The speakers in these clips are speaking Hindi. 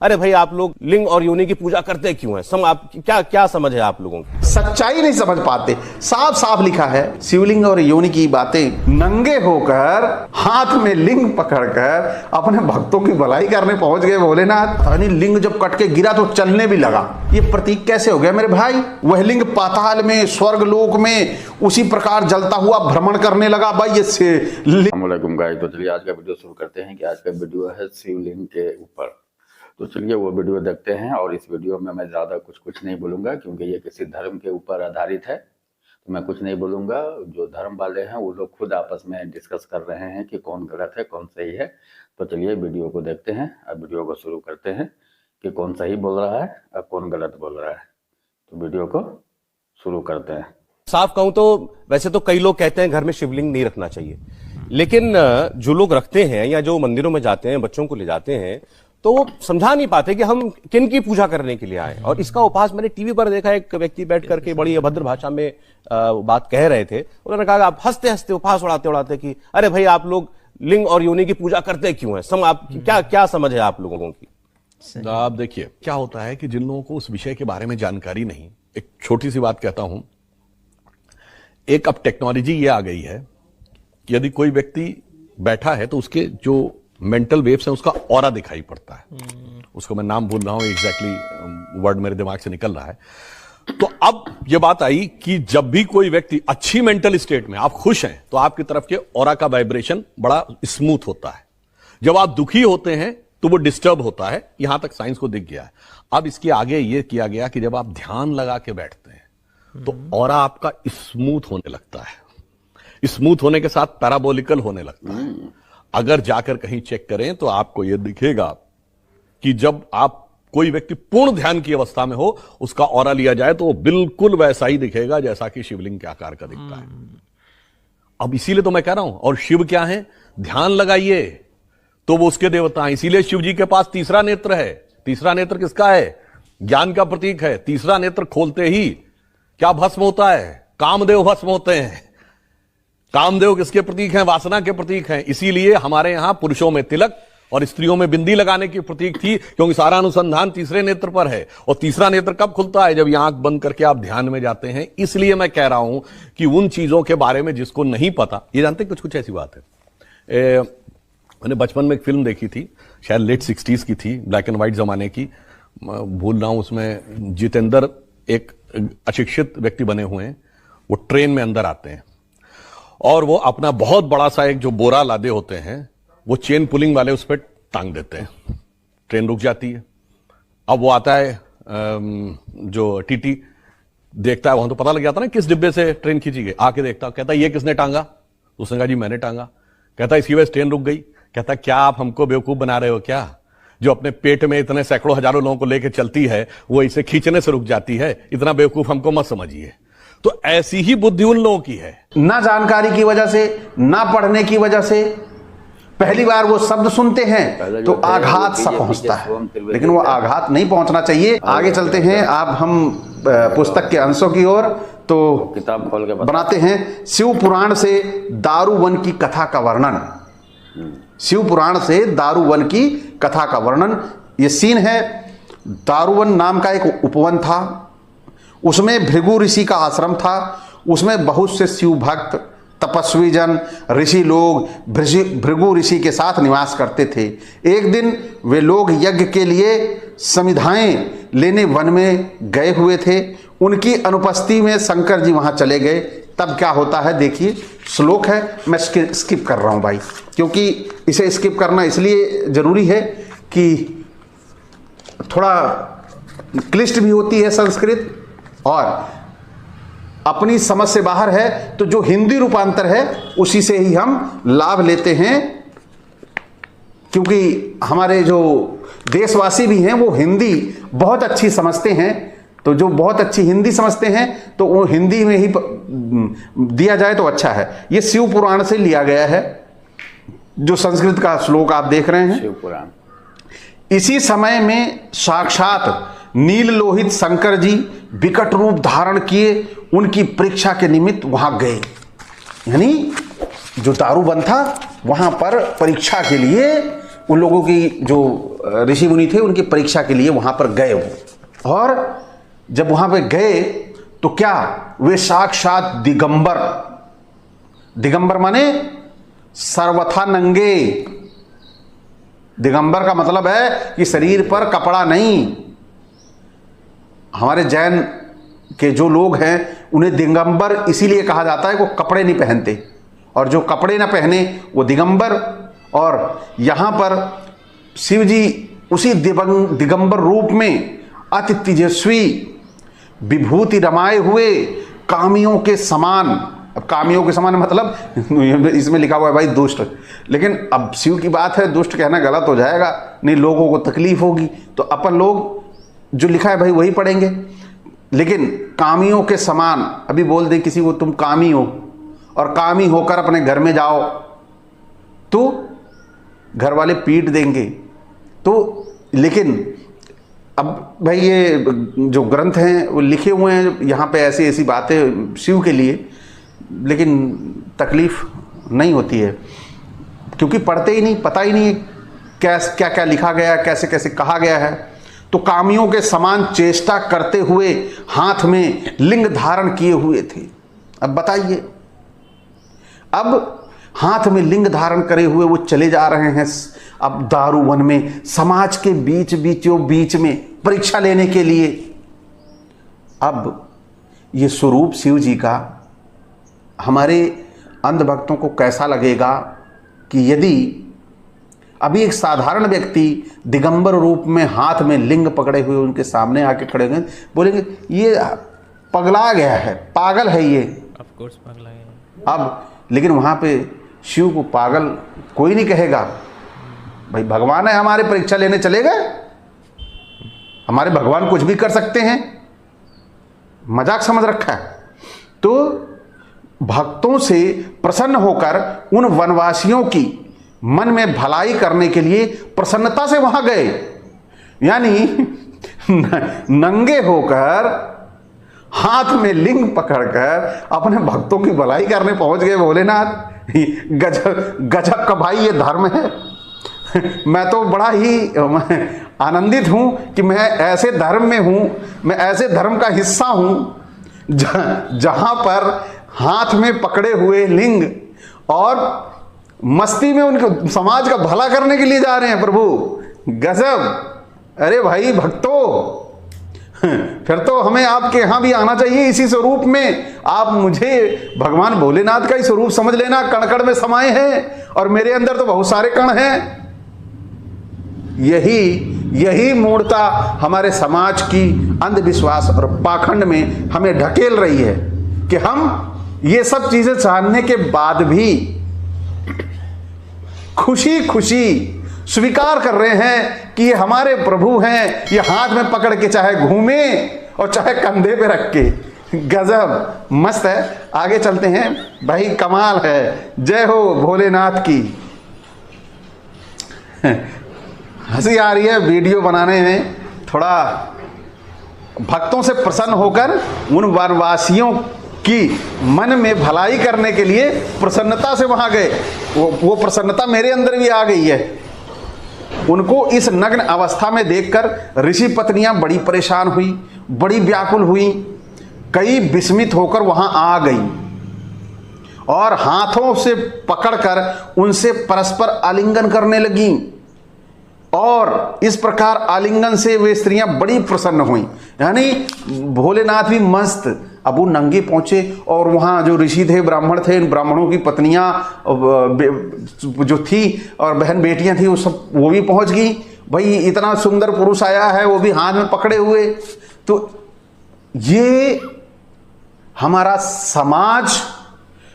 अरे भाई, आप लोग लिंग और योनि की पूजा करते क्यों हैं? आप क्या समझ है आप लोगों की? सच्चाई नहीं समझ पाते। साफ साफ लिखा है शिवलिंग और योनि की बातें। नंगे होकर हाथ में लिंग पकड़कर अपने भक्तों की भलाई करने पहुंच गए भोलेनाथ। यानी लिंग जब कट के गिरा तो चलने भी लगा। ये प्रतीक कैसे हो गया मेरे भाई? वह लिंग पाताल में, स्वर्ग लोक में उसी प्रकार जलता हुआ भ्रमण करने लगा। भाई ये गाइस, तो चलिए आज का वीडियो शुरू करते हैं कि आज का वीडियो है शिवलिंग के ऊपर। तो चलिए वो वीडियो देखते हैं। और इस वीडियो में मैं ज़्यादा कुछ नहीं बोलूँगा क्योंकि ये किसी धर्म के ऊपर आधारित है, तो मैं कुछ नहीं बोलूँगा। जो धर्म वाले हैं वो लोग खुद आपस में डिस्कस कर रहे हैं कि कौन गलत है कौन सही है। तो चलिए वीडियो को देखते हैं। अब वीडियो को शुरू करते हैं कि कौन सही बोल रहा है और कौन गलत बोल रहा है। तो वीडियो को शुरू करते हैं। साफ कहूं तो वैसे तो कई लोग कहते हैं घर में शिवलिंग नहीं रखना चाहिए, लेकिन जो लोग रखते हैं या जो मंदिरों में जाते हैं, बच्चों को ले जाते हैं, तो वो समझा नहीं पाते कि हम किन की पूजा करने के लिए आए। और इसका उपहास मैंने टीवी पर देखा, एक व्यक्ति बैठ करके बड़ी अभद्र भाषा में बात कह रहे थे। उन्होंने कहा, आप हंसते हंसते उपहास उड़ाते कि अरे भाई, आप लोग लिंग और योनि की पूजा करते क्यों हैं? आप क्या समझ है आप लोगों की? आप देखिए क्या होता है कि जिन लोगों को उस विषय के बारे में जानकारी नहीं, एक छोटी सी बात कहता हूं। एक अब टेक्नोलॉजी ये आ गई है कि यदि कोई व्यक्ति बैठा है तो उसके जो मेंटल वेव्स हैं उसका ऑरा दिखाई पड़ता है। उसको मैं नाम भूल रहा हूं, एग्जैक्टली वर्ड मेरे दिमाग से निकल रहा है। तो अब ये बात आई कि जब भी कोई व्यक्ति अच्छी मेंटल स्टेट में, आप खुश हैं, तो आपकी तरफ के ऑरा का वाइब्रेशन बड़ा स्मूथ होता है। जब आप दुखी होते हैं तो वो डिस्टर्ब होता है। यहां तक साइंस को दिख गया है। अब इसके आगे ये किया गया कि जब आप ध्यान लगा के बैठते हैं तो ऑरा आपका स्मूथ होने लगता है। स्मूथ होने के साथ पैराबोलिकल होने लगता है। अगर जाकर कहीं चेक करें तो आपको यह दिखेगा कि जब आप कोई व्यक्ति पूर्ण ध्यान की अवस्था में हो, उसका ऑरा लिया जाए तो वो बिल्कुल वैसा ही दिखेगा जैसा कि शिवलिंग के आकार का दिखता है। अब इसीलिए तो मैं कह रहा हूं। और शिव क्या है? ध्यान लगाइए तो वो उसके देवता हैं। इसीलिए शिव जी के पास तीसरा नेत्र है। तीसरा नेत्र किसका है? ज्ञान का प्रतीक है। तीसरा नेत्र खोलते ही क्या भस्म होता है? कामदेव भस्म होते हैं। कामदेव किसके प्रतीक हैं? वासना के प्रतीक हैं। इसीलिए हमारे यहां पुरुषों में तिलक और स्त्रियों में बिंदी लगाने की प्रतीक थी, क्योंकि सारा अनुसंधान तीसरे नेत्र पर है। और तीसरा नेत्र कब खुलता है? जब आंख बंद करके आप ध्यान में जाते हैं। इसलिए मैं कह रहा हूं कि उन चीजों के बारे में जिसको नहीं पता, ये जानते कुछ ऐसी बात है। मैंने बचपन में एक फिल्म देखी थी, शायद लेट 60s की थी, ब्लैक एंड व्हाइट जमाने की, भूल रहा हूं। उसमें जितेंद्र एक अशिक्षित व्यक्ति बने हुए हैं। वो ट्रेन में अंदर आते हैं और वो अपना बहुत बड़ा सा एक जो बोरा लादे होते हैं, वो चेन पुलिंग वाले उस पर टांग देते हैं। ट्रेन रुक जाती है। अब वो आता है, जो टीटी देखता है, वहां तो पता लग जाता है ना किस डिब्बे से ट्रेन खींची गई। आके देखता, कहता ये किसने टांगा? उसने कहा जी मैंने टांगा। कहता इसकी वजह से ट्रेन रुक गई। कहता क्या आप हमको बेवकूफ बना रहे हो क्या? जो अपने पेट में इतने सैकड़ों हजारों लोगों को लेकर चलती है, वो इसे खींचने से रुक जाती है। इतना बेवकूफ हमको मत समझिए। तो ऐसी ही बुद्धि उन लोगों की है। ना जानकारी की वजह से, ना पढ़ने की वजह से पहली बार वो शब्द सुनते हैं तो आघात सा पहुंचता है, लेकिन वो आघात नहीं पहुंचना चाहिए। आगे चलते हैं। आप हम पुस्तक के अंशों की ओर तो किताब खोल के बनाते हैं। शिव पुराण से दारूवन की कथा का वर्णन। शिव पुराण से दारूवन की कथा का वर्णन। ये सीन है, दारूवन नाम का एक उपवन था। उसमें भृगु ऋषि का आश्रम था। उसमें बहुत से शिव भक्त, तपस्वी जन, ऋषि लोग भृगु ऋषि के साथ निवास करते थे। एक दिन वे लोग यज्ञ के लिए समिधाएं लेने वन में गए हुए थे। उनकी अनुपस्थिति में शंकर जी वहां चले गए। तब क्या होता है देखिए, श्लोक है, मैं स्किप कर रहा हूं भाई, क्योंकि इसे स्किप करना इसलिए जरूरी है कि थोड़ा क्लिष्ट भी होती है संस्कृत और अपनी समझ से बाहर है। तो जो हिंदी रूपांतर है उसी से ही हम लाभ लेते हैं, क्योंकि हमारे जो देशवासी भी हैं वो हिंदी बहुत अच्छी समझते हैं। तो जो बहुत अच्छी हिंदी समझते हैं तो वो हिंदी में ही दिया जाए तो अच्छा है। ये शिव पुराण से लिया गया है, जो संस्कृत का श्लोक आप देख रहे हैं। शिव पुराण। इसी समय में साक्षात नील लोहित शंकर जी विकट रूप धारण किए उनकी परीक्षा के निमित्त वहां गए। यानी जो दारूवन था वहां पर परीक्षा के लिए उन लोगों की जो ऋषि मुनि थे उनकी परीक्षा के लिए वहां पर गए वो। और जब वहां पे गए तो क्या वे साक्षात दिगंबर, दिगंबर माने सर्वथा नंगे। दिगंबर का मतलब है कि शरीर पर कपड़ा नहीं। हमारे जैन के जो लोग हैं उन्हें दिगंबर इसीलिए कहा जाता है वो कपड़े नहीं पहनते, और जो कपड़े ना पहने वो दिगंबर। और यहां पर शिव जी उसी दिगंबर रूप में अति तेजस्वी विभूति रमाए हुए कामियों के समान। अब कामियों के समान मतलब इसमें लिखा हुआ है भाई दुष्ट, लेकिन अब शिव की बात है, दुष्ट कहना गलत हो जाएगा, नहीं लोगों को तकलीफ होगी, तो अपन लोग जो लिखा है भाई वही पढ़ेंगे। लेकिन कामियों के समान, अभी बोल दे किसी को तुम कामी हो और कामी होकर अपने घर में जाओ तो घर वाले पीट देंगे। तो लेकिन अब भाई ये जो ग्रंथ हैं वो लिखे हुए हैं यहाँ पे ऐसी ऐसी बातें शिव के लिए, लेकिन तकलीफ नहीं होती है क्योंकि पढ़ते ही नहीं, पता ही नहीं क्या क्या लिखा गया है, कैसे कैसे कहा गया है। तो कामियों के समान चेष्टा करते हुए हाथ में लिंग धारण किए हुए थे। अब बताइए, अब हाथ में लिंग धारण करे हुए वो चले जा रहे हैं अब दारुवन में, समाज के बीच में परीक्षा लेने के लिए। अब ये स्वरूप शिव जी का हमारे अंधभक्तों को कैसा लगेगा कि यदि अभी एक साधारण व्यक्ति दिगंबर रूप में हाथ में लिंग पकड़े हुए उनके सामने आके खड़े होंगे, बोलेंगे ये पगला गया है, पागल है ये। ऑफ कोर्स पगला गया। अब लेकिन वहां पे शिव को पागल कोई नहीं कहेगा। भाई भगवान है हमारे, परीक्षा लेने चले गए, हमारे भगवान कुछ भी कर सकते हैं, मजाक समझ रखा है। तो भक्तों से प्रसन्न होकर उन वनवासियों की मन में भलाई करने के लिए प्रसन्नता से वहां गए, यानी नंगे होकर हाथ में लिंग पकड़कर अपने भक्तों की भलाई करने पहुंच गए। भोलेनाथ गजब का भाई ये धर्म है। मैं तो बड़ा ही आनंदित हूं कि मैं ऐसे धर्म में हूं, मैं ऐसे धर्म का हिस्सा हूं जहां पर हाथ में पकड़े हुए लिंग और मस्ती में उनके समाज का भला करने के लिए जा रहे हैं। प्रभु गजब। अरे भाई भक्तों, फिर तो हमें आपके यहां भी आना चाहिए इसी स्वरूप में। आप मुझे भगवान भोलेनाथ का ही स्वरूप समझ लेना, कण कण में समाये हैं और मेरे अंदर तो बहुत सारे कण हैं। यही मूर्खता हमारे समाज की अंधविश्वास और पाखंड में हमें ढकेल रही है कि हम ये सब चीजें जानने के बाद भी खुशी खुशी स्वीकार कर रहे हैं कि ये हमारे प्रभु हैं, ये हाथ में पकड़ के चाहे घूमे और चाहे कंधे पे रख के। गजब, मस्त है। आगे चलते हैं भाई, कमाल है। जय हो भोलेनाथ की। हंसी आ रही है वीडियो बनाने में, थोड़ा भक्तों से प्रसन्न होकर उन वनवासियों की मन में भलाई करने के लिए प्रसन्नता से वहां गए। वो प्रसन्नता मेरे अंदर भी आ गई है। उनको इस नग्न अवस्था में देखकर ऋषि पत्नियां बड़ी परेशान हुई, बड़ी व्याकुल हुई, कई विस्मित होकर वहां आ गई और हाथों से पकड़कर उनसे परस्पर आलिंगन करने लगी। और इस प्रकार आलिंगन से वे स्त्रियां बड़ी प्रसन्न हुई, यानी भोलेनाथ भी मस्त। अब वो नंगे पहुंचे और वहां जो ऋषि थे, ब्राह्मण थे, इन ब्राह्मणों की पत्नियां जो थी और बहन बेटियां थी, वो भी पहुंच गई। भाई इतना सुंदर पुरुष आया है, वो भी हाथ में पकड़े हुए। तो ये हमारा समाज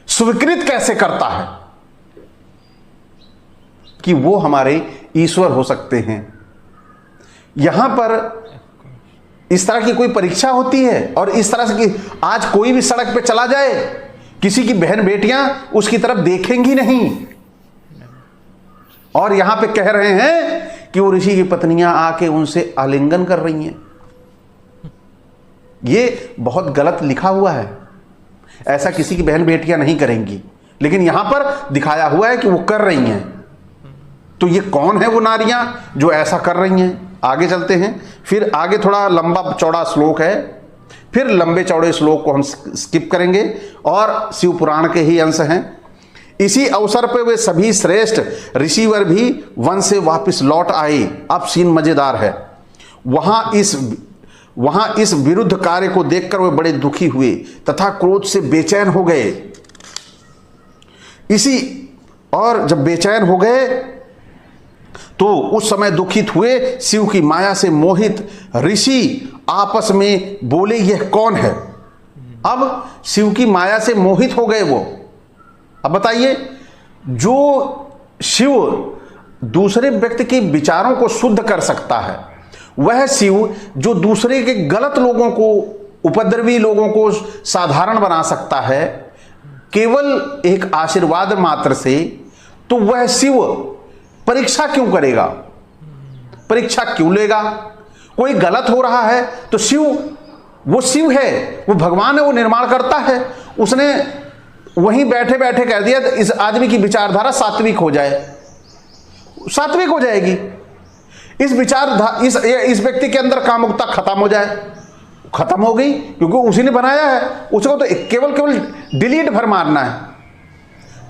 स्वीकृत कैसे करता है कि वो हमारे ईश्वर हो सकते हैं। यहां पर इस तरह की कोई परीक्षा होती है और इस तरह से कि आज कोई भी सड़क पे चला जाए, किसी की बहन बेटियां उसकी तरफ देखेंगी नहीं। और यहां पे कह रहे हैं कि वो ऋषि की पत्नियां आके उनसे आलिंगन कर रही हैं। ये बहुत गलत लिखा हुआ है, ऐसा किसी की बहन बेटियां नहीं करेंगी, लेकिन यहां पर दिखाया हुआ है कि वो कर रही हैं। तो ये कौन है वो नारियां जो ऐसा कर रही हैं? आगे चलते हैं, फिर आगे थोड़ा लंबा चौड़ा श्लोक है, फिर लंबे चौड़े श्लोक को हम स्किप करेंगे और शिव पुराण के ही अंश हैं। इसी अवसर पर वे सभी श्रेष्ठ ऋषिवर भी वन से वापस लौट आए। अब सीन मजेदार है। वहां इस विरुद्ध कार्य को देखकर वे बड़े दुखी हुए तथा क्रोध से बेचैन हो गए। और जब बेचैन हो गए तो उस समय दुखित हुए शिव की माया से मोहित ऋषि आपस में बोले, यह कौन है? अब शिव की माया से मोहित हो गए वो। अब बताइए, जो शिव दूसरे व्यक्ति के विचारों को शुद्ध कर सकता है, वह शिव जो दूसरे के गलत लोगों को, उपद्रवी लोगों को साधारण बना सकता है केवल एक आशीर्वाद मात्र से, तो वह शिव परीक्षा क्यों करेगा? परीक्षा क्यों लेगा? कोई गलत हो रहा है तो वो शिव है, वो भगवान है, वो निर्माण करता है। उसने वहीं बैठे बैठे कह दिया इस आदमी की विचारधारा सात्विक हो जाए, सात्विक हो जाएगी। इस व्यक्ति के अंदर कामुकता खत्म हो जाए, खत्म हो गई, क्योंकि उसी ने बनाया है। उसको तो केवल डिलीट भर मारना है।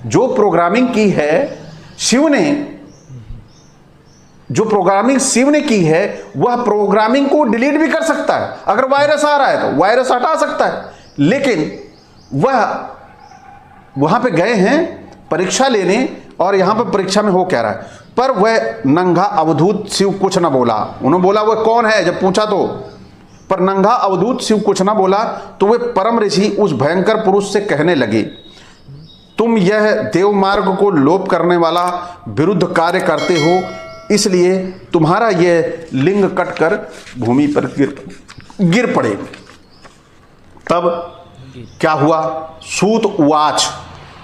जो प्रोग्रामिंग की है शिव ने, जो प्रोग्रामिंग शिव ने की है, वह प्रोग्रामिंग को डिलीट भी कर सकता है। अगर वायरस आ रहा है तो वायरस हटा सकता है, लेकिन वह वहां पे गए हैं परीक्षा लेने, और यहां पर परीक्षा में हो क्या रहा है, पर वह नंगा अवधूत शिव कुछ ना बोला। उन्होंने बोला वह कौन है जब पूछा तो, पर नंगा अवधूत शिव कुछ ना बोला। तो वे परम ऋषि उस भयंकर पुरुष से कहने लगे, तुम यह देव मार्ग को लोप करने वाला विरुद्ध कार्य करते हो, इसलिए तुम्हारा यह लिंग कटकर भूमि पर गिर पड़े। तब क्या हुआ? सूत उवाच,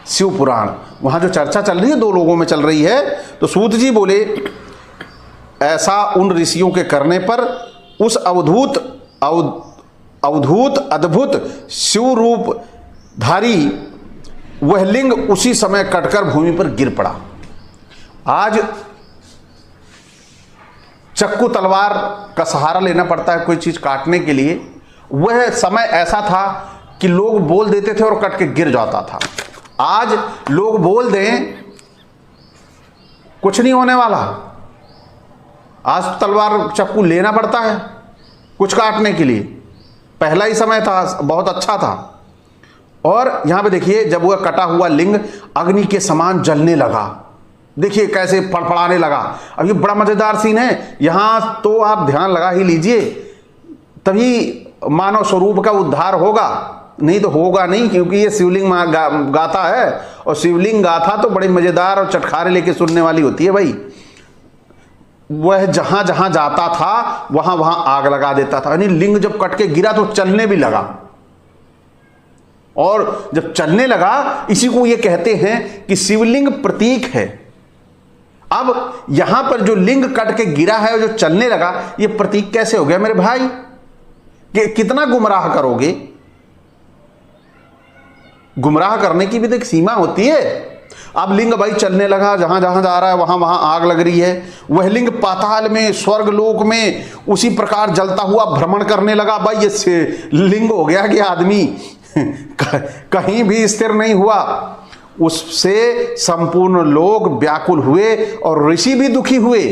शिव पुराण, वहां जो चर्चा चल रही है दो लोगों में चल रही है, तो सूत जी बोले, ऐसा उन ऋषियों के करने पर उस अवधूत अद्भुत शिव रूप धारी वह लिंग उसी समय कटकर भूमि पर गिर पड़ा। आज चक्कू तलवार का सहारा लेना पड़ता है कोई चीज काटने के लिए, वह समय ऐसा था कि लोग बोल देते थे और कट के गिर जाता था। आज लोग बोल दें कुछ नहीं होने वाला, आज तलवार चक्कू लेना पड़ता है कुछ काटने के लिए। पहला ही समय था, बहुत अच्छा था। और यहां पे देखिए, जब वह कटा हुआ लिंग अग्नि के समान जलने लगा, देखिए कैसे फड़फड़ाने लगा। अब ये बड़ा मजेदार सीन है, यहां तो आप ध्यान लगा ही लीजिए, तभी मानव स्वरूप का उद्धार होगा, नहीं तो होगा नहीं, क्योंकि ये शिवलिंग गाथा है, और शिवलिंग गाथा तो बड़ी मजेदार और चटखारे लेके सुनने वाली होती है भाई। वह जहां जहां जाता था वहां वहां आग लगा देता था। यानी लिंग जब कट के गिरा तो चलने भी लगा, और जब चलने लगा, इसी को ये कहते हैं कि शिवलिंग प्रतीक है। अब यहां पर जो लिंग कट के गिरा है और जो चलने लगा, ये प्रतीक कैसे हो गया मेरे भाई? कि कितना गुमराह करोगे? गुमराह करने की भी तो एक सीमा होती है। अब लिंग भाई चलने लगा, जहां जहां जा रहा है वहां वहां आग लग रही है। वह लिंग पाताल में, स्वर्ग लोक में उसी प्रकार जलता हुआ भ्रमण करने लगा। भाई ये लिंग हो गया कि आदमी कहीं भी स्थिर नहीं हुआ। उससे संपूर्ण लोग व्याकुल हुए और ऋषि भी दुखी हुए।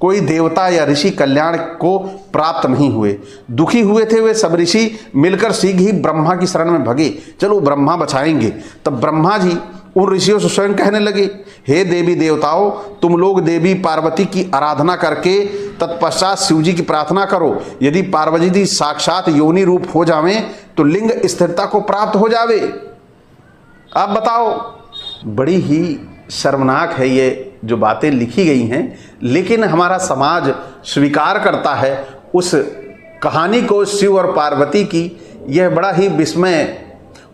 कोई देवता या ऋषि कल्याण को प्राप्त नहीं हुए, दुखी हुए थे वे सब ऋषि। मिलकर शीघ्र ही ब्रह्मा की शरण में भगे, चलो ब्रह्मा बचाएंगे। तब ब्रह्मा जी उन ऋषियों से स्वयं कहने लगे, हे देवी देवताओं, तुम लोग देवी पार्वती की आराधना करके तत्पश्चात शिव जी की प्रार्थना करो। यदि पार्वती जी साक्षात योनि रूप हो जावे तो लिंग स्थिरता को प्राप्त हो जावे। आप बताओ, बड़ी ही शर्मनाक है ये जो बातें लिखी गई हैं, लेकिन हमारा समाज स्वीकार करता है उस कहानी को, शिव और पार्वती की। यह बड़ा ही विस्मय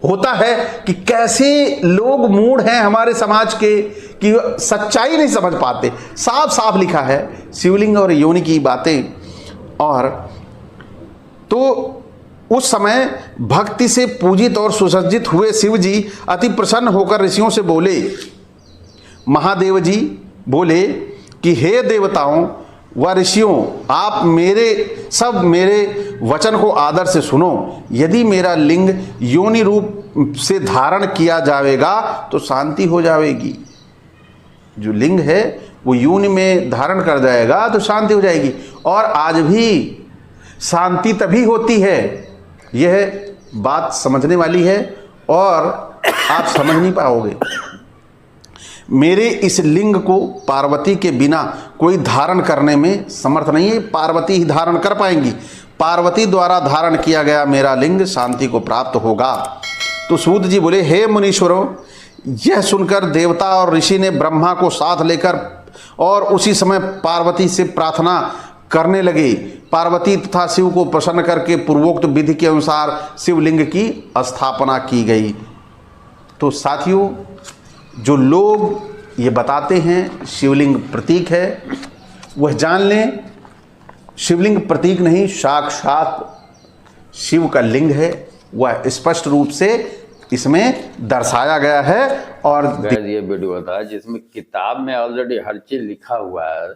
होता है कि कैसे लोग मूढ़ हैं हमारे समाज के, कि सच्चाई नहीं समझ पाते। साफ साफ लिखा है शिवलिंग और योनि की बातें। और तो उस समय भक्ति से पूजित और सुसज्जित हुए शिव जी अति प्रसन्न होकर ऋषियों से बोले, महादेव जी बोले कि कि हे देवताओं व ऋषियों, आप मेरे वचन को आदर से सुनो। यदि मेरा लिंग योनि रूप से धारण किया जाएगा तो शांति हो जाएगी। जो लिंग है वो योनि में धारण कर जाएगा तो शांति हो जाएगी। और आज भी शांति तभी होती है, यह बात समझने वाली है और आप समझ नहीं पाओगे। मेरे इस लिंग को पार्वती के बिना कोई धारण करने में समर्थ नहीं है, पार्वती ही धारण कर पाएंगी। पार्वती द्वारा धारण किया गया मेरा लिंग शांति को प्राप्त होगा। तो सूत जी बोले, हे मुनीश्वरों, यह सुनकर देवता और ऋषि ने ब्रह्मा को साथ लेकर और उसी समय पार्वती से प्रार्थना करने लगे। पार्वती तथा शिव को प्रसन्न करके पूर्वोक्त विधि के अनुसार शिवलिंग की स्थापना की गई। तो साथियों, जो लोग ये बताते हैं शिवलिंग प्रतीक है, वह जान लें शिवलिंग प्रतीक नहीं, साक्षात शिव का लिंग है। वह स्पष्ट रूप से इसमें दर्शाया गया है। और ये वीडियो था जिसमें किताब में ऑलरेडी हर चीज लिखा हुआ है।